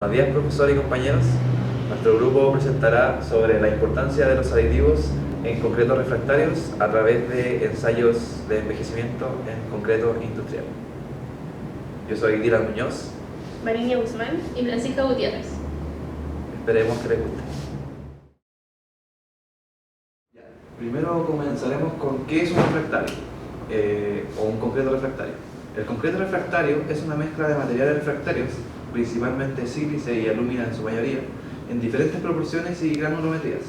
Buenos días, profesor y compañeros. Nuestro grupo presentará sobre la importancia de los aditivos en concreto refractarios a través de ensayos de envejecimiento en concreto industrial. Yo soy Dylan Muñoz. Marinia Guzmán y Francisca Gutiérrez. Esperemos que les guste. Primero comenzaremos con qué es un refractario o un concreto refractario. El concreto refractario es una mezcla de materiales refractarios, principalmente sílice y alúmina en su mayoría, en diferentes proporciones y granulometrías,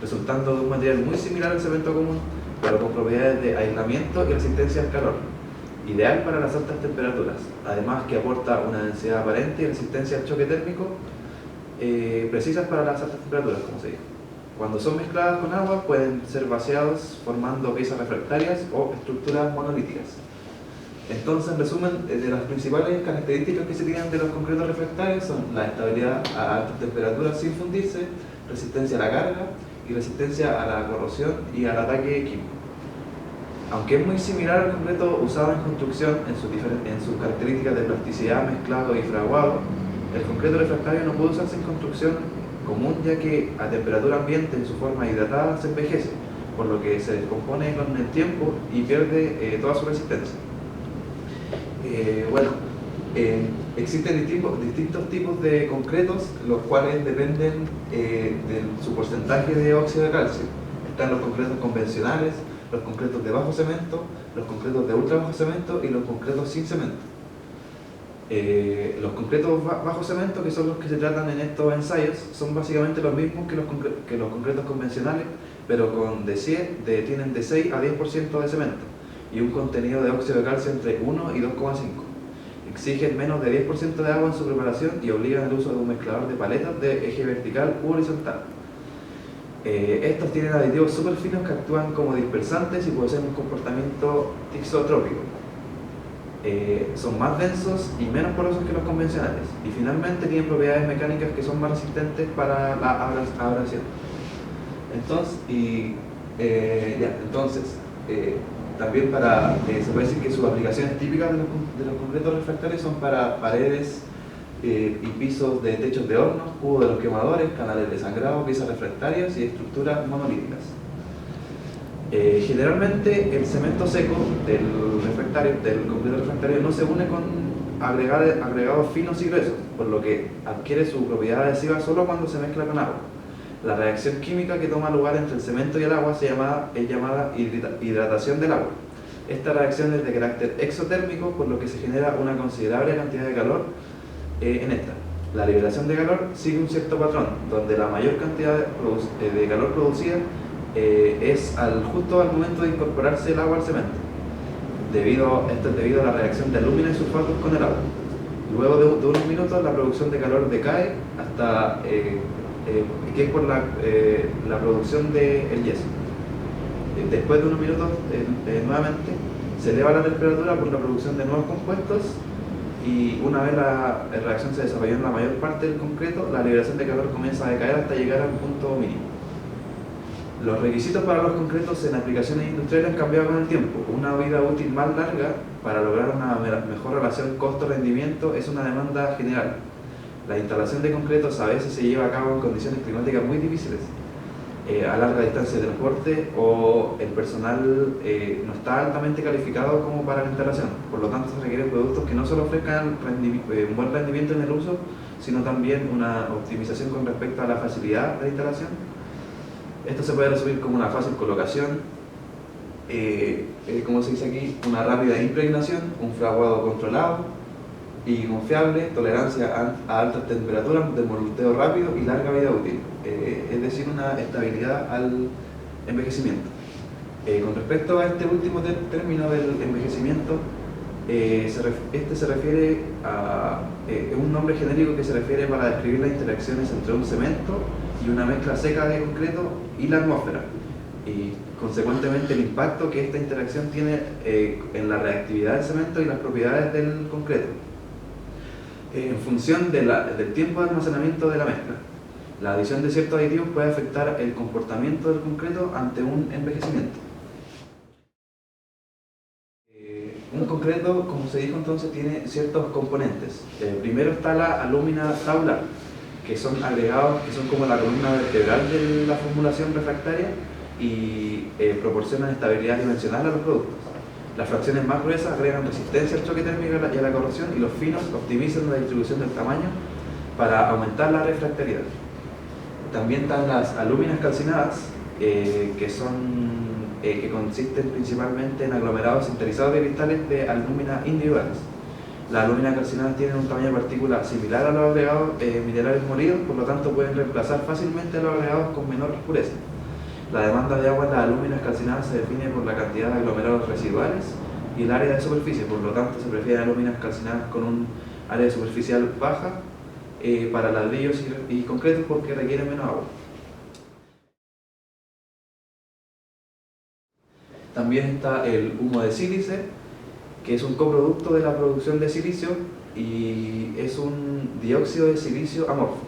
resultando de un material muy similar al cemento común, pero con propiedades de aislamiento y resistencia al calor, ideal para las altas temperaturas, además que aporta una densidad aparente y resistencia al choque térmico precisas para las altas temperaturas, como se dice. Cuando son mezcladas con agua pueden ser vaciados formando piezas refractarias o estructuras monolíticas. Entonces, en resumen, de las principales características que se tienen de los concretos refractarios son la estabilidad a altas temperaturas sin fundirse, resistencia a la carga y resistencia a la corrosión y al ataque químico. Aunque es muy similar al concreto usado en construcción en sus características de plasticidad, mezclado y fraguado, el concreto refractario no puede usarse en construcción común, ya que a temperatura ambiente en su forma hidratada se envejece, por lo que se descompone con el tiempo y pierde toda su resistencia. Existen distintos tipos de concretos, los cuales dependen de su porcentaje de óxido de calcio. Están los concretos convencionales, los concretos de bajo cemento, los concretos de ultra bajo cemento y los concretos sin cemento. Los concretos bajo cemento, que son los que se tratan en estos ensayos, son básicamente los mismos que los concretos convencionales, pero tienen de 6 a 10% de cemento y un contenido de óxido de calcio entre 1 y 2,5. Exigen menos de 10% de agua en su preparación y obligan el uso de un mezclador de paletas de eje vertical u horizontal. Estos tienen aditivos súper finos que actúan como dispersantes y poseen un comportamiento tisotrópico. Son más densos y menos porosos que los convencionales, y finalmente tienen propiedades mecánicas que son más resistentes para la abrasión. También se puede decir que sus aplicaciones típicas de los concretos refractarios son para paredes y pisos de techos de hornos, cubos de los quemadores, canales de sangrado, piezas refractarias y estructuras monolíticas. Generalmente el cemento seco del concreto refractario no se une con agregados finos y gruesos, por lo que adquiere su propiedad adhesiva solo cuando se mezcla con agua. La reacción química que toma lugar entre el cemento y el agua es llamada hidratación del agua. Esta reacción es de carácter exotérmico, por lo que se genera una considerable cantidad de calor en esta. La liberación de calor sigue un cierto patrón, donde la mayor cantidad de calor producida es justo al momento de incorporarse el agua al cemento. Esto es debido a la reacción de alúmina y sulfatos con el agua. Luego de unos minutos la producción de calor decae hasta que es por la producción del yeso. Después de unos minutos nuevamente se eleva la temperatura por la producción de nuevos compuestos, y una vez la reacción se desarrolló en la mayor parte del concreto, la liberación de calor comienza a decaer hasta llegar a un punto mínimo. Los requisitos para los concretos en aplicaciones industriales han cambiado con el tiempo. Una vida útil más larga para lograr una mejor relación costo-rendimiento es una demanda general. La instalación de concretos a veces se lleva a cabo en condiciones climáticas muy difíciles, a larga distancia de transporte, o el personal no está altamente calificado como para la instalación. Por lo tanto, se requieren productos que no solo ofrezcan un buen rendimiento en el uso, sino también una optimización con respecto a la facilidad de la instalación. Esto se puede resumir como una fácil colocación, como se dice aquí, una rápida impregnación, un fraguado controlado y confiable, tolerancia a altas temperaturas, desmoldeo rápido y larga vida útil, es decir, una estabilidad al envejecimiento. Con respecto a este último término del envejecimiento, se refiere a un nombre genérico que se refiere para describir las interacciones entre un cemento y una mezcla seca de concreto y la atmósfera, y consecuentemente el impacto que esta interacción tiene en la reactividad del cemento y las propiedades del concreto, en función del tiempo de almacenamiento de la mezcla. La adición de ciertos aditivos puede afectar el comportamiento del concreto ante un envejecimiento. Un concreto, como se dijo entonces, tiene ciertos componentes. Primero está la alúmina tabular, que son agregados que son como la columna vertebral de la formulación refractaria y proporcionan estabilidad dimensional a los productos. Las fracciones más gruesas agregan resistencia al choque térmico y a la corrosión, y los finos optimizan la distribución del tamaño para aumentar la refractariedad. También están las alúminas calcinadas, que consisten principalmente en aglomerados sinterizados de cristales de alúmina individuales. Las alúminas calcinadas tienen un tamaño de partícula similar a los agregados minerales molidos, por lo tanto pueden reemplazar fácilmente a los agregados con menor pureza. La demanda de agua en las alúminas calcinadas se define por la cantidad de aglomerados residuales y el área de superficie, por lo tanto se prefieren alúminas calcinadas con un área superficial baja para ladrillos y concretos porque requieren menos agua. También está el humo de sílice, que es un coproducto de la producción de silicio y es un dióxido de silicio amorfo.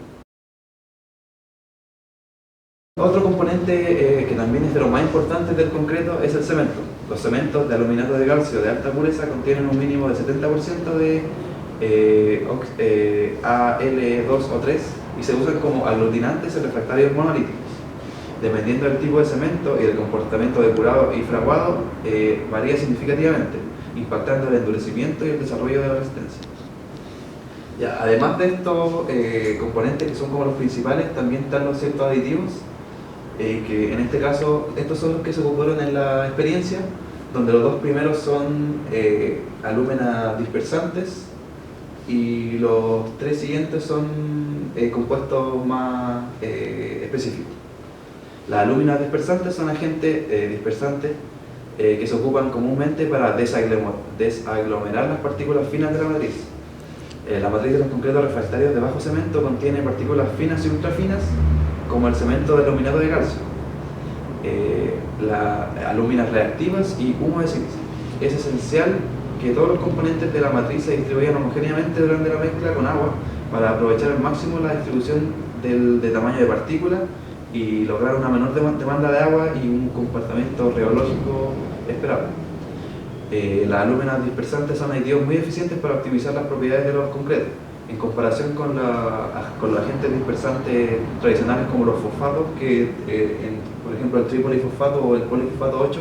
Otro componente que también es de los más importantes del concreto es el cemento. Los cementos de aluminato de calcio de alta pureza contienen un mínimo de 70% de Al2 o 3 y se usan como aglutinantes en refractarios monolíticos. Dependiendo del tipo de cemento y del comportamiento de curado y fraguado, varía significativamente, impactando el endurecimiento y el desarrollo de la resistencia. Ya, además de estos componentes que son como los principales, también están los ciertos aditivos, que en este caso estos son los que se ocuparon en la experiencia, donde los dos primeros son alúmenas dispersantes y los tres siguientes son compuestos más específicos. Las alúminas dispersantes son agentes dispersantes que se ocupan comúnmente para desaglomerar las partículas finas de la matriz. La matriz de los concretos refractarios de bajo cemento contiene partículas finas y ultrafinas, como el cemento de aluminato de calcio, alúminas reactivas y humo de sílice. Es esencial que todos los componentes de la matriz se distribuyan homogéneamente durante la mezcla con agua para aprovechar al máximo la distribución de tamaño de partícula y lograr una menor demanda de agua y un comportamiento rheológico esperable. Las alúminas dispersantes son aditivos muy eficientes para optimizar las propiedades de los concretos. En comparación con los agentes dispersantes tradicionales como los fosfatos, por ejemplo el tripolifosfato o el polifosfato 8,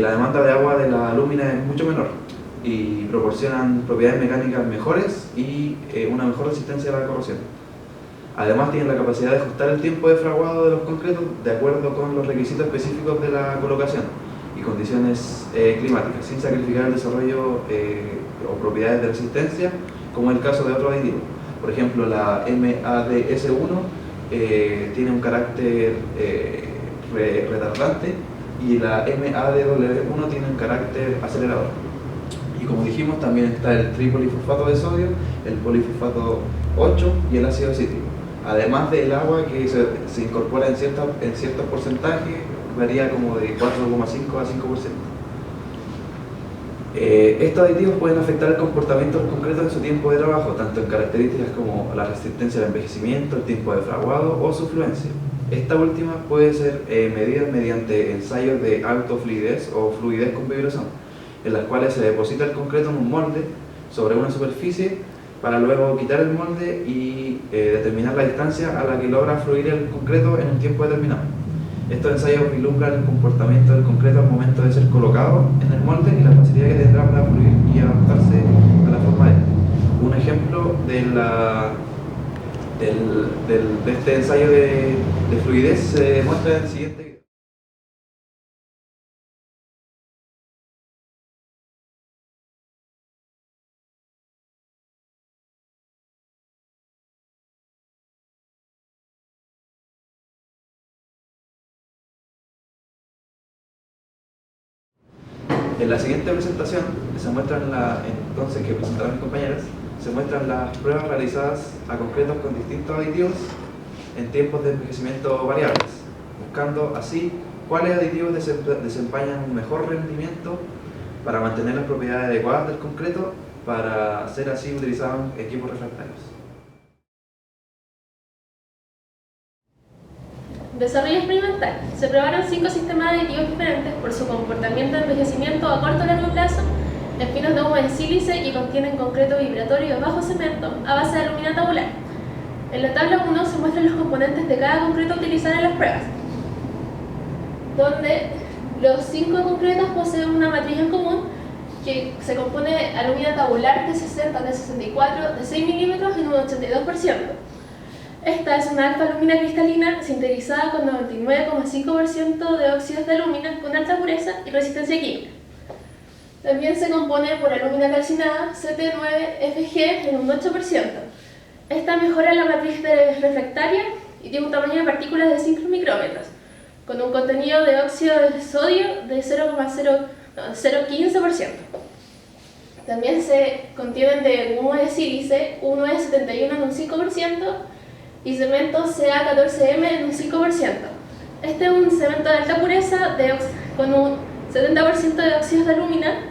la demanda de agua de la alúmina es mucho menor y proporcionan propiedades mecánicas mejores y una mejor resistencia a la corrosión. Además tienen la capacidad de ajustar el tiempo de fraguado de los concretos de acuerdo con los requisitos específicos de la colocación y condiciones climáticas, sin sacrificar el desarrollo o propiedades de resistencia, como es el caso de otros aditivos. Por ejemplo, la MADS1 tiene un carácter retardante y la MADW1 tiene un carácter acelerador. Y como dijimos, también está el tripolifosfato de sodio, el polifosfato 8 y el ácido cítrico. Además del agua que se incorpora en ciertos porcentajes, varía como de 4,5 a 5%. Estos aditivos pueden afectar el comportamiento del concreto en su tiempo de trabajo, tanto en características como la resistencia al envejecimiento, el tiempo de fraguado o su fluencia. Esta última puede ser medida mediante ensayos de alto fluidez o fluidez con vibración, en las cuales se deposita el concreto en un molde sobre una superficie para luego quitar el molde y determinar la distancia a la que logra fluir el concreto en un tiempo determinado. Estos ensayos vislumbran el comportamiento del concreto al momento de ser colocado en el molde y la facilidad que tendrá para fluir y adaptarse a la forma de él. Un ejemplo de este ensayo de fluidez se muestra en el siguiente video. En la siguiente presentación, entonces que presentarán mis compañeras, se muestran las pruebas realizadas a concretos con distintos aditivos en tiempos de envejecimiento variables, buscando así cuáles aditivos desempeñan un mejor rendimiento para mantener las propiedades adecuadas del concreto para ser así utilizados en equipos refractarios. Desarrollo experimental. Se probaron 5 sistemas de aditivos diferentes por su comportamiento de envejecimiento a corto o largo plazo en finos de humo de sílice y contienen concreto vibratorio bajo cemento a base de alumina tabular. En la tabla 1 se muestran los componentes de cada concreto a utilizar en las pruebas, donde los 5 concretos poseen una matriz en común que se compone de alumina tabular de 60, de 64, de 6 milímetros en un 82%. Esta es una alfa alumina cristalina sintetizada con 99,5% de óxidos de alumina con alta pureza y resistencia química. También se compone por alumina calcinada CT9FG en un 8%. Esta mejora la matriz refractaria y tiene un tamaño de partículas de 5 micrómetros, con un contenido de óxido de sodio de 0,015%. También se contienen de humo de sílice 1E71 en un 5% y cemento CA14M en un 5%. Este es un cemento de alta pureza con un 70% de óxidos de alumina,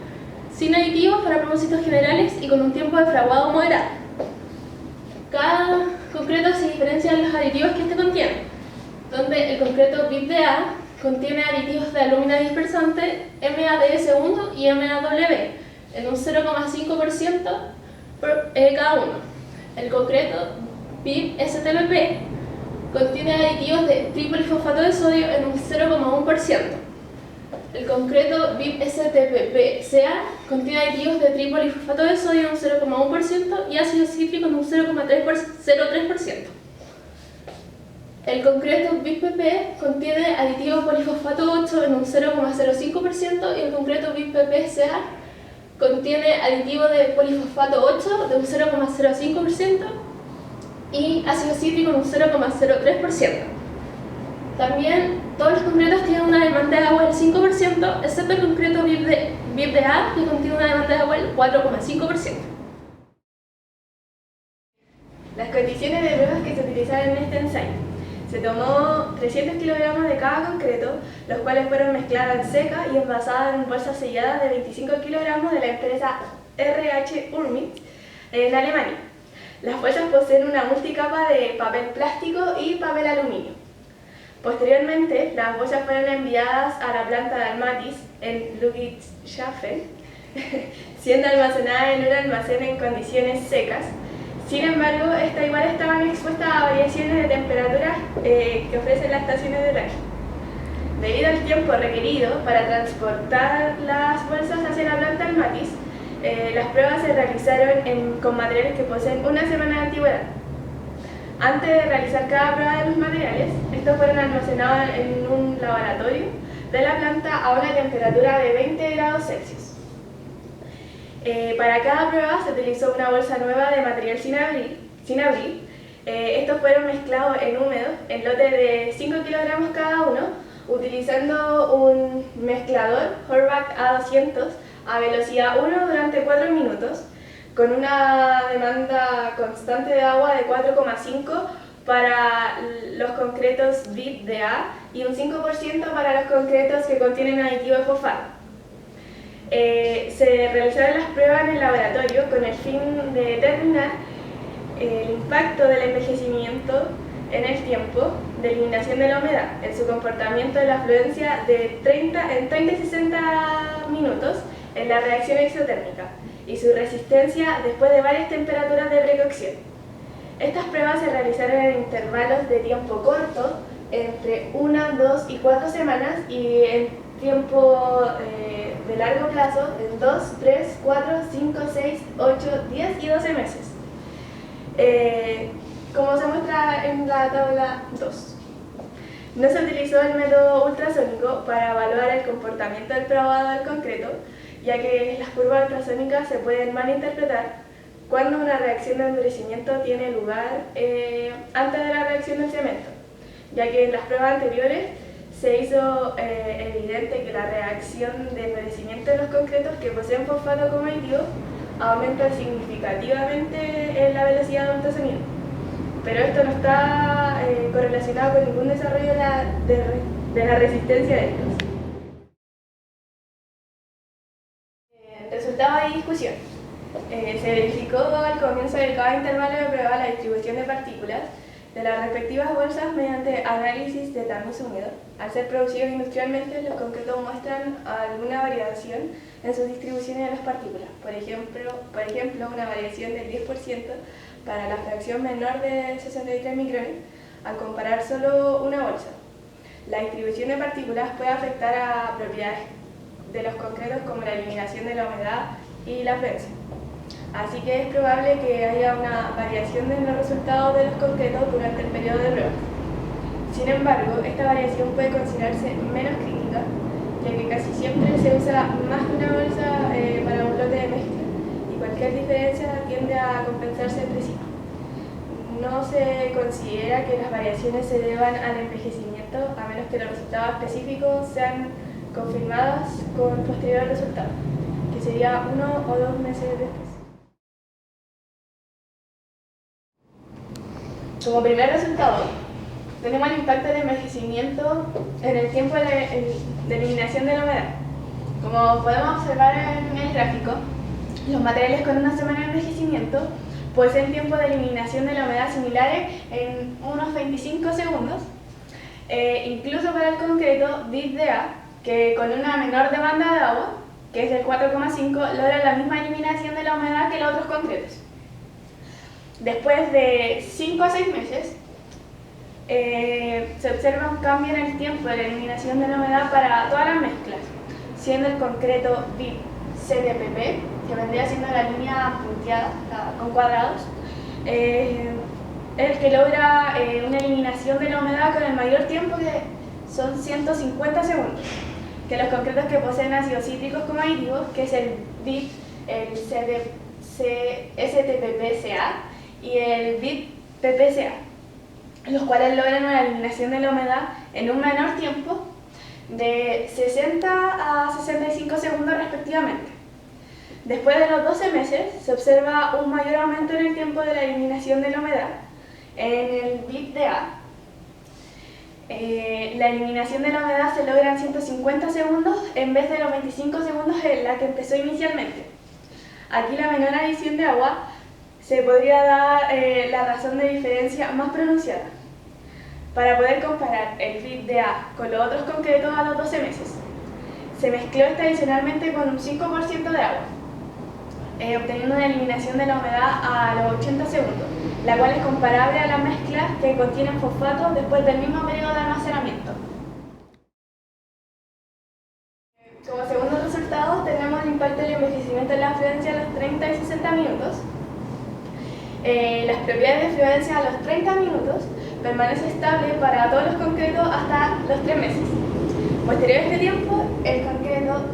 sin aditivos para propósitos generales y con un tiempo de fraguado moderado. Cada concreto se diferencia en los aditivos que este contiene, donde el concreto BIP-DA contiene aditivos de alumina dispersante MADS1 y MAW en un 0,5% cada uno. El concreto BIP-STPP contiene aditivos de tripolifosfato de sodio en un 0,1%. El concreto BIP-STPP-CA contiene aditivos de tripolifosfato de sodio en un 0,1% y ácido cítrico en un 0,03%. El concreto BIP-PP contiene aditivo polifosfato 8 en un 0,05% y el concreto BIP-PP-CA contiene aditivo de polifosfato 8 de un 0,05% y ácido cítrico en un 0,03%. También todos los concretos tienen una demanda de agua del 5%, excepto el concreto BIP-DA, que contiene una demanda de agua del 4,5%. Las condiciones de pruebas que se utilizaron en este ensayo. Se tomó 300 kilogramos de cada concreto, los cuales fueron mezclados en seca y envasados en bolsas selladas de 25 kilogramos de la empresa RH Urmitz en Alemania. Las bolsas poseen una multicapa de papel plástico y papel aluminio. Posteriormente, las bolsas fueron enviadas a la planta de Almatis en Ludwigshafen, siendo almacenadas en un almacén en condiciones secas. Sin embargo, estas igual estaban expuestas a variaciones de temperatura que ofrecen las estaciones de traje. Debido al tiempo requerido para transportar las bolsas hacia la planta Almatis, las pruebas se realizaron con materiales que poseen una semana de antigüedad. Antes de realizar cada prueba de los materiales, estos fueron almacenados en un laboratorio de la planta a una temperatura de 20 grados Celsius. Para cada prueba se utilizó una bolsa nueva de material sin abrir. Estos fueron mezclados en húmedo en lotes de 5 kilogramos cada uno, utilizando un mezclador Horvath A200 a velocidad 1 durante 4 minutos, con una demanda constante de agua de 4,5 para los concretos BIP-DA y un 5% para los concretos que contienen aditivo de fosfato. Se realizaron las pruebas en el laboratorio con el fin de determinar el impacto del envejecimiento en el tiempo de eliminación de la humedad, en su comportamiento de la afluencia en 30 y 60 minutos en la reacción exotérmica y su resistencia después de varias temperaturas de precocción. Estas pruebas se realizaron en intervalos de tiempo corto, entre 1, 2 y 4 semanas, y en tiempo de largo plazo, en 2, 3, 4, 5, 6, 8, 10 y 12 meses. Como se muestra en la tabla 2. No se utilizó el método ultrasónico para evaluar el comportamiento del probado del concreto, ya que las curvas ultrasónicas se pueden malinterpretar cuando una reacción de endurecimiento tiene lugar antes de la reacción del cemento, ya que en las pruebas anteriores se hizo evidente que la reacción de endurecimiento de los concretos que poseen fosfato como aditivo aumenta significativamente en la velocidad de ultrasonido. Pero esto no está correlacionado con ningún desarrollo de la resistencia de estos. Resultados y discusión. Se verificó al comienzo de cada intervalo de prueba la distribución de partículas de las respectivas bolsas mediante análisis de tamiz húmedo. Al ser producidos industrialmente, los concretos muestran alguna variación en sus distribuciones de las partículas. Por ejemplo, una variación del 10% para la fracción menor de 63 micrones al comparar solo una bolsa. La distribución de partículas puede afectar a propiedades de los concretos como la eliminación de la humedad y la fluencia. Así que es probable que haya una variación en los resultados de los concretos durante el periodo de prueba. Sin embargo, esta variación puede considerarse menos crítica, ya que casi siempre se usa más que una bolsa para un lote de mezcla, y cualquier diferencia tiende a compensarse entre sí. No se considera que las variaciones se deban al envejecimiento, a menos que los resultados específicos sean confirmados con posterior resultado, que sería 1 o 2 meses después. Como primer resultado, tenemos el impacto del envejecimiento en el tiempo de eliminación de la humedad. Como podemos observar en el gráfico, los materiales con una semana de envejecimiento poseen tiempos de eliminación de la humedad similares en unos 25 segundos. Incluso para el concreto BIP-DA, que con una menor demanda de agua, que es del 4,5, logra la misma eliminación de la humedad que los otros concretos. Después de 5 a 6 meses, se observa un cambio en el tiempo de la eliminación de la humedad para todas las mezclas, siendo el concreto BIP-CTPP, que vendría siendo la línea punteada con cuadrados, el que logra una eliminación de la humedad con el mayor tiempo, que son 150 segundos, que los concretos que poseen ácidos cítricos como aditivos, que es el BIP, el STPPCA y el BIP-PPCA, los cuales logran una eliminación de la humedad en un menor tiempo de 60 a 65 segundos respectivamente. Después de los 12 meses se observa un mayor aumento en el tiempo de la eliminación de la humedad. En el BIP-DA, la eliminación de la humedad se logra en 150 segundos en vez de los 25 segundos en la que empezó inicialmente. Aquí la menor adición de agua se podría dar la razón de diferencia más pronunciada. Para poder comparar el BIP-DA con los otros concretos a los 12 meses, se mezcló adicionalmente con un 5% de agua, obteniendo una eliminación de la humedad a los 80 segundos, la cual es comparable a las mezclas que contienen fosfato después del mismo periodo de almacenamiento. Como segundo resultado, tenemos el impacto del envejecimiento en la fluencia a los 30 y 60 minutos. Las propiedades de fluencia a los 30 minutos permanece estable para todos los concretos hasta los 3 meses. Posterior a este tiempo, el concreto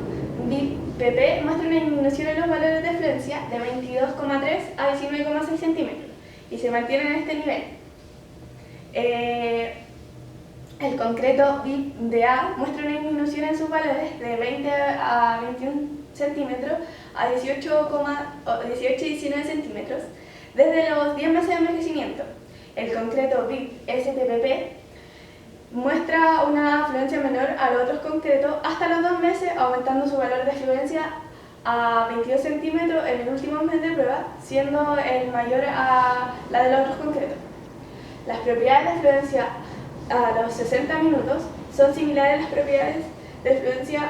BIP-PP muestra una disminución en los valores de fluencia de 22,3 a 19,6 centímetros y se mantiene en este nivel. El concreto BIP-DA muestra una disminución en sus valores de 20 a 21 centímetros a 18 y 19 centímetros desde los 10 meses de envejecimiento. El concreto BIP-STPP muestra una fluencia menor a los otros concretos hasta los 2 meses, aumentando su valor de fluencia a 22 centímetros en el último mes de prueba, siendo el mayor a la de los otros concretos. Las propiedades de fluencia a los 60 minutos son similares a las propiedades de fluencia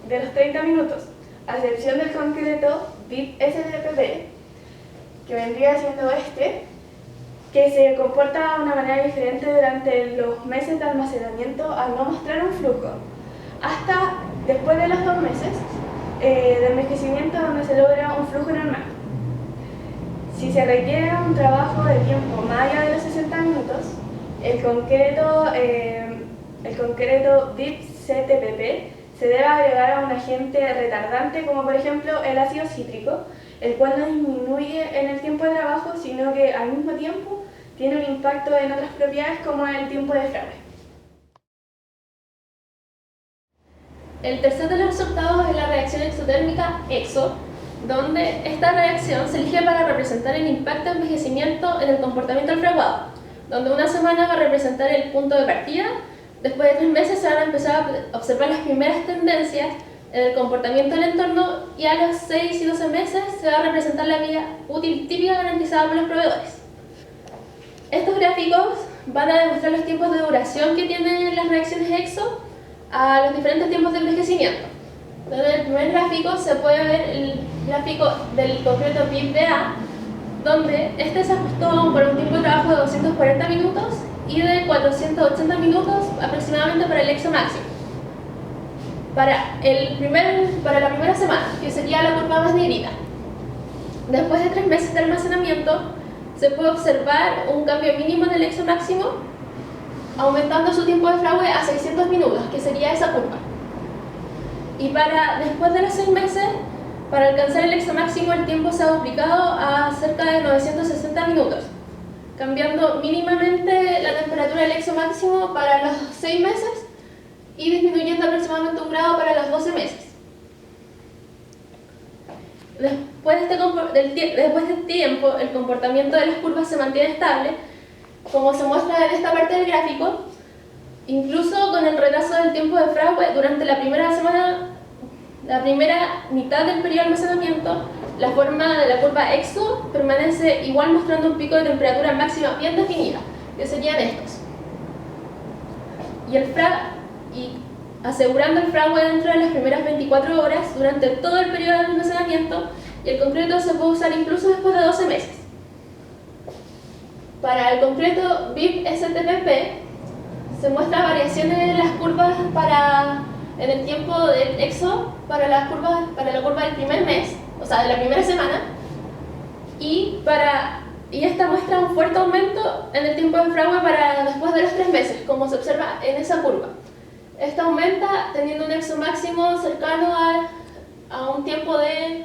de los 30 minutos, a excepción del concreto BIP-STPP, que vendría siendo que se comporta de una manera diferente durante los meses de almacenamiento al no mostrar un flujo, hasta después de los 2 meses de envejecimiento, donde se logra un flujo normal. Si se requiere un trabajo de tiempo más allá de los 60 minutos, el concreto BIP-CTPP se debe agregar a un agente retardante, como por ejemplo el ácido cítrico, el cual no disminuye en el tiempo de trabajo, sino que al mismo tiempo tiene un impacto en otras propiedades como el tiempo de fraude. El tercer de los resultados es la reacción exotérmica EXO, donde esta reacción se elige para representar el impacto de envejecimiento en el comportamiento del fraguado, donde una semana va a representar el punto de partida. Después de 3 meses se van a empezar a observar las primeras tendencias en el comportamiento del entorno, y a los 6 y 12 meses se va a representar la vida útil típica garantizada por los proveedores. Estos gráficos van a demostrar los tiempos de duración que tienen las reacciones EXO a los diferentes tiempos de envejecimiento. Entonces, en el primer gráfico se puede ver el gráfico del concreto BIP-DA, donde este se ajustó por un tiempo de trabajo de 240 minutos y de 480 minutos aproximadamente para el EXO máximo. Para la primera semana, que sería la curva más negrita. Después de 3 meses de almacenamiento, se puede observar un cambio mínimo en el EXO máximo, aumentando su tiempo de fragüe a 600 minutos, que sería esa curva. Y después de los 6 meses, para alcanzar el EXO máximo, el tiempo se ha duplicado a cerca de 960 minutos, cambiando mínimamente la temperatura del EXO máximo para los 6 meses y disminuyendo aproximadamente 1 grado para los 12 meses. Después de este tiempo, el comportamiento de las curvas se mantiene estable, como se muestra en esta parte del gráfico, incluso con el retraso del tiempo de fragüe durante la primera mitad del periodo de almacenamiento. La forma de la curva EXO permanece igual, mostrando un pico de temperatura máxima bien definida, que serían estos. Y asegurando el fragüe dentro de las primeras 24 horas durante todo el periodo de almacenamiento, y el concreto se puede usar incluso después de 12 meses. Para el concreto BIP-STPP se muestran variaciones en las curvas en el tiempo del EXO para la curva del primer mes, o sea, de la primera semana, y esta muestra un fuerte aumento en el tiempo de fragüe para después de los 3 meses, como se observa en esa curva. Esta aumenta teniendo un EXO máximo cercano a un tiempo de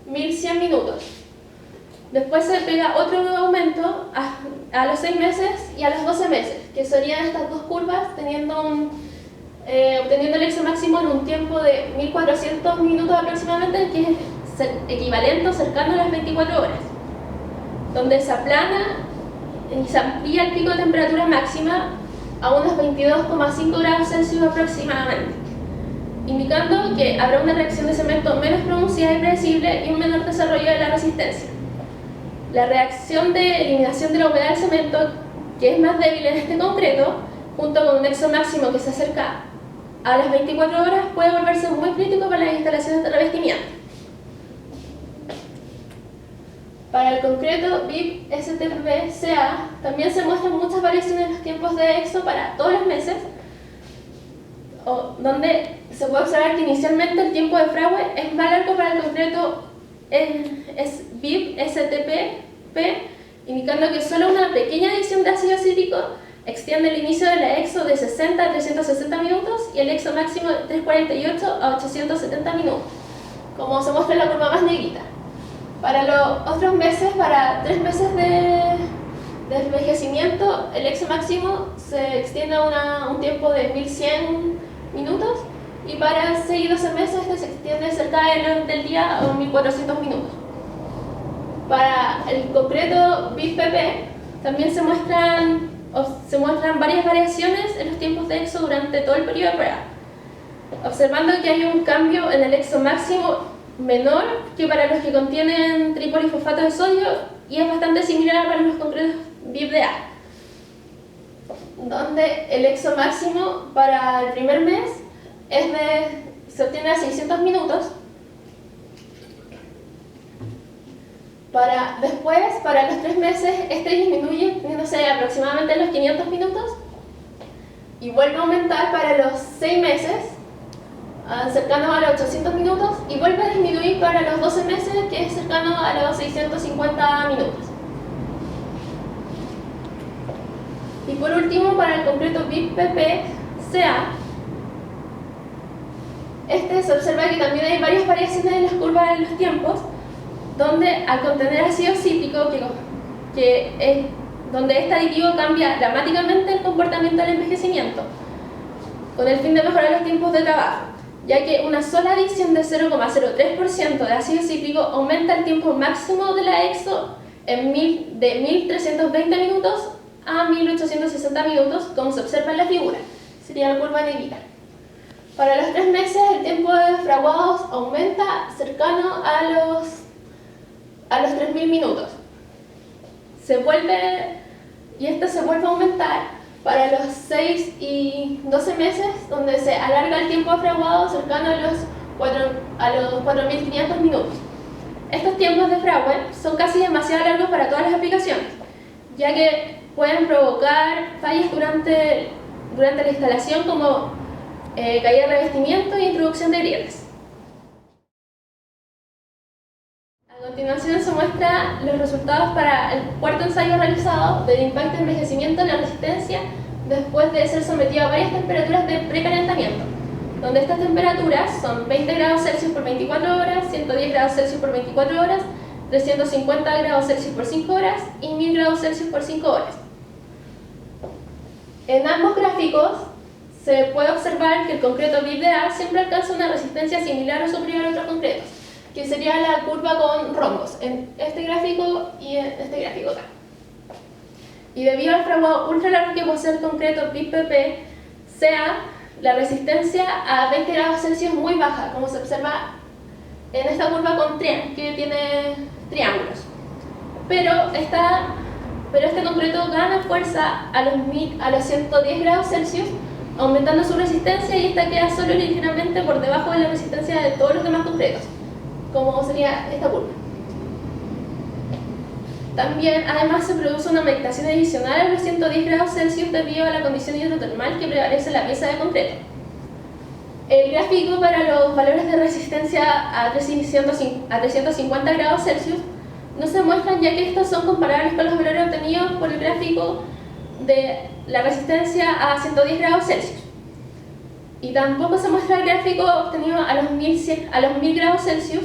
1100 minutos. Después se pega otro aumento a los 6 meses y a los 12 meses, que serían estas dos curvas, obteniendo el EXO máximo en un tiempo de 1400 minutos aproximadamente, que es equivalente o cercano a las 24 horas, donde se aplana y se amplía el pico de temperatura máxima a unos 22,5 grados Celsius aproximadamente, indicando que habrá una reacción de cemento menos pronunciada y predecible y un menor desarrollo de la resistencia. La reacción de eliminación de la humedad del cemento, que es más débil en este concreto, junto con un EXO máximo que se acerca a las 24 horas, puede volverse muy crítico para las instalaciones de revestimiento. Para el concreto BIP-STPP-CA también se muestran muchas variaciones en los tiempos de EXO para todos los meses, donde se puede observar que inicialmente el tiempo de fragüe es más largo para el concreto BIP-STPP, indicando que solo una pequeña adición de ácido cítrico extiende el inicio de la EXO de 60 a 360 minutos y el EXO máximo de 348 a 870 minutos, como se muestra en la curva más negrita. Para los otros meses, para 3 meses de envejecimiento, el EXO máximo se extiende a un tiempo de 1100 minutos, y para 6 y 12 meses este se extiende cerca del día a 1400 minutos. Para el concreto BIP-PP también se muestran varias variaciones en los tiempos de EXO durante todo el periodo de prueba, observando que hay un cambio en el EXO máximo menor que para los que contienen tripolifosfato de sodio, y es bastante similar para los concretos BIP-DA, donde el EXO máximo para el primer mes se obtiene a 600 minutos. Después, para los 3 meses, este disminuye, teniéndose aproximadamente a los 500 minutos, y vuelve a aumentar para los 6 meses, cercano a los 800 minutos, y vuelve a disminuir para los 12 meses, que es cercano a los 650 minutos. Y por último, para el concreto BIP-PP-CA, se observa que también hay varias variaciones en las curvas de los tiempos, donde al contener ácido cítrico, donde este aditivo cambia dramáticamente el comportamiento del envejecimiento, con el fin de mejorar los tiempos de trabajo, ya que una sola adición de 0,03% de ácido cítrico aumenta el tiempo máximo de la EXO de 1320 minutos a 1860 minutos, como se observa en la figura. Sería la curva negrita. Para los 3 meses, el tiempo de fraguados aumenta cercano a los 3000 minutos. y esta se vuelve a aumentar para los 6 y 12 meses, donde se alarga el tiempo de fraguado cercano a los 4.500 minutos. Estos tiempos de fragua son casi demasiado largos para todas las aplicaciones, ya que pueden provocar fallas durante la instalación, como caída de revestimiento e introducción de grietas. A continuación se muestran los resultados para el cuarto ensayo realizado del impacto de envejecimiento en la resistencia después de ser sometido a varias temperaturas de precalentamiento, donde estas temperaturas son 20 grados Celsius por 24 horas, 110 grados Celsius por 24 horas, 350 grados Celsius por 5 horas y 1000 grados Celsius por 5 horas. En ambos gráficos se puede observar que el concreto BIPDA siempre alcanza una resistencia similar o superior a otros concretos, que sería la curva con rombos, en este gráfico y en este gráfico acá. Y debido al fraguado ultra largo que posee el concreto BIPPP, sea la resistencia a 20 grados Celsius muy baja, como se observa en esta curva con que tiene triángulos. Pero este concreto gana fuerza a los 110 grados Celsius, aumentando su resistencia, y esta queda solo ligeramente por debajo de la resistencia de todos los demás concretos, como sería esta curva. También, además, se produce una meditación adicional a los 110 grados Celsius debido a la condición hidrotermal que prevalece en la pieza de concreto. El gráfico para los valores de resistencia a 350 grados Celsius no se muestran, ya que estos son comparables con los valores obtenidos por el gráfico de la resistencia a 110 grados Celsius. Y tampoco se muestra el gráfico obtenido a los 1000 grados Celsius,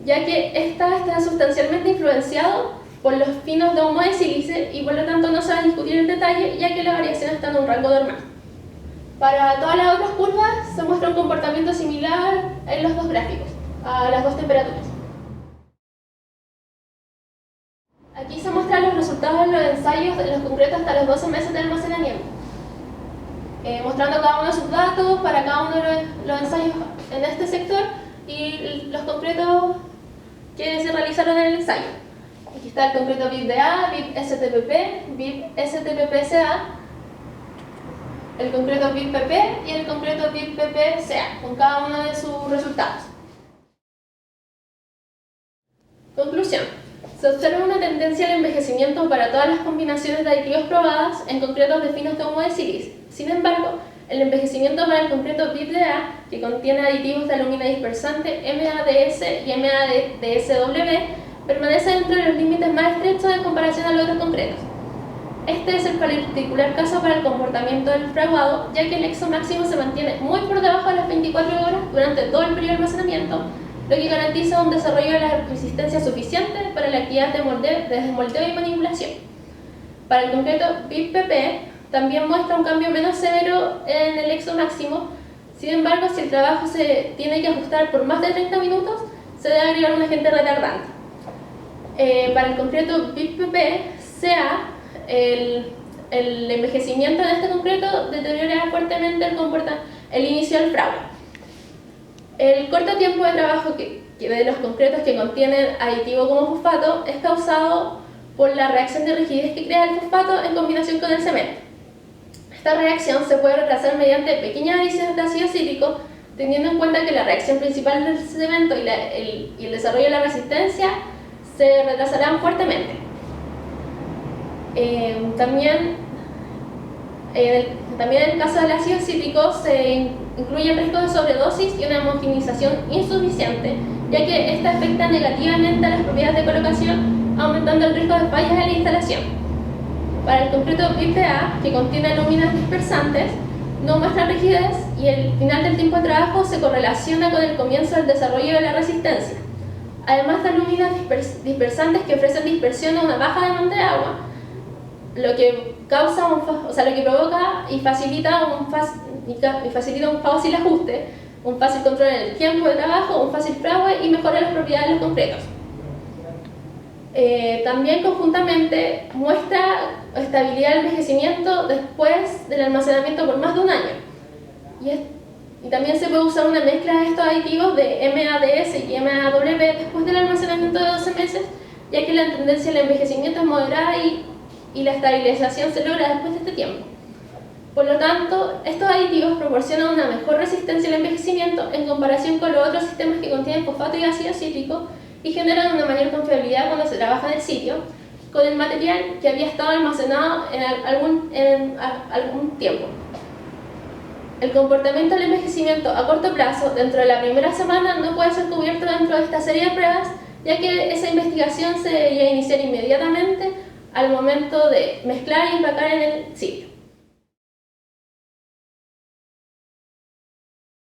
ya que está sustancialmente influenciado por los pinos de humo de sílice y por lo tanto no se va a discutir en detalle, ya que la variación está en un rango normal. Para todas las otras curvas se muestra un comportamiento similar en los dos gráficos, a las dos temperaturas. Aquí se muestran los resultados de los ensayos de los concretos hasta los 12 meses de almacenamiento, mostrando cada uno de sus datos para cada uno de los ensayos en este sector y los concretos que se realizaron en el ensayo. Aquí está el concreto BIPDA, BIP-STPP, BIP-STPP-CA, el concreto BIP-PP y el concreto BIP-PP-CA, con cada uno de sus resultados. Conclusión. Se observa una tendencia al envejecimiento para todas las combinaciones de aditivos probadas en concretos de finos de humo de sílice. Sin embargo, el envejecimiento para el concreto BIPDA, que contiene aditivos de alumina dispersante MADS y MADSW, permanece dentro de los límites más estrechos en comparación a los otros concretos. Este es el particular caso para el comportamiento del fraguado, ya que el nexo máximo se mantiene muy por debajo de las 24 horas durante todo el periodo de almacenamiento, lo que garantiza un desarrollo de la resistencia suficiente para la actividad de desmoldeo y manipulación. Para el concreto BIP-PP también muestra un cambio menos severo en el nexo máximo. Sin embargo, si el trabajo se tiene que ajustar por más de 30 minutos, se debe agregar un agente retardante. Para el concreto BIP-PP-CA, el envejecimiento de este concreto deteriora fuertemente el inicio del fraude. El corto tiempo de trabajo de los concretos que contienen aditivo como fosfato es causado por la reacción de rigidez que crea el fosfato en combinación con el cemento. Esta reacción se puede retrasar mediante pequeñas adiciones de ácido cítrico, teniendo en cuenta que la reacción principal del cemento y el desarrollo de la resistencia se retrasarán fuertemente. También en el caso del ácido cítrico se incluye el riesgo de sobredosis y una homogenización insuficiente, ya que esta afecta negativamente a las propiedades de colocación, aumentando el riesgo de fallas en la instalación. Para el concreto BIPA, que contiene aluminas dispersantes, no muestra rigidez y el final del tiempo de trabajo se correlaciona con el comienzo del desarrollo de la resistencia. Además de aluminas dispersantes que ofrecen dispersión a una baja demanda de agua, lo que provoca y facilita un fácil ajuste, un fácil control en el tiempo de trabajo, un fácil fraude y mejora las propiedades de los concretos. También conjuntamente muestra estabilidad del envejecimiento después del almacenamiento por más de un año. Y también se puede usar una mezcla de estos aditivos de MADS y MAW después del almacenamiento de 12 meses, ya que la tendencia al envejecimiento es moderada y y la estabilización se logra después de este tiempo. Por lo tanto, estos aditivos proporcionan una mejor resistencia al envejecimiento en comparación con los otros sistemas que contienen fosfato y ácido cítrico y generan una mayor confiabilidad cuando se trabaja en el sitio con el material que había estado almacenado en algún tiempo. El comportamiento del envejecimiento a corto plazo dentro de la primera semana no puede ser cubierto dentro de esta serie de pruebas, ya que esa investigación se debería iniciar inmediatamente al momento de mezclar y empacar en el sitio.